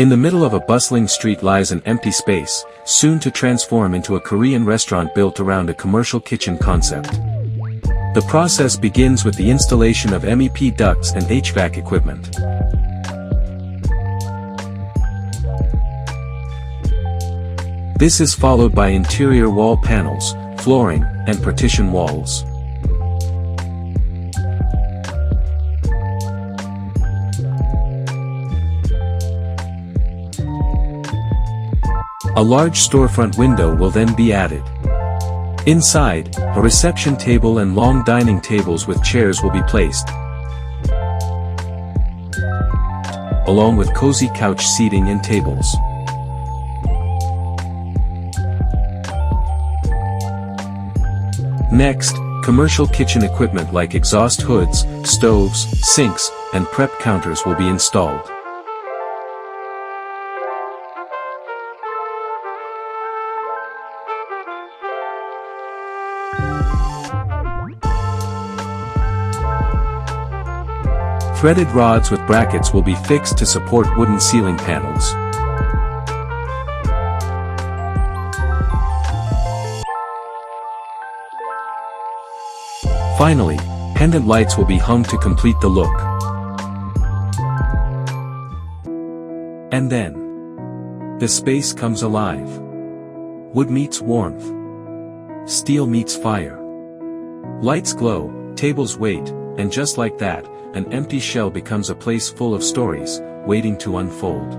In the middle of a bustling street lies an empty space, soon to transform into a Korean restaurant built around a commercial kitchen concept. The process begins with the installation of MEP ducts and HVAC equipment. This is followed by interior wall panels, flooring, and partition walls. A large storefront window will then be added. Inside, a reception table and long dining tables with chairs will be placed, along with cozy couch seating and tables. Next, commercial kitchen equipment like exhaust hoods, stoves, sinks, and prep counters will be installed. Threaded rods with brackets will be fixed to support wooden ceiling panels. Finally, pendant lights will be hung to complete the look. And then, the space comes alive. Wood meets warmth. Steel meets fire. Lights glow, tables wait, and just like that, an empty shell becomes a place full of stories, waiting to unfold.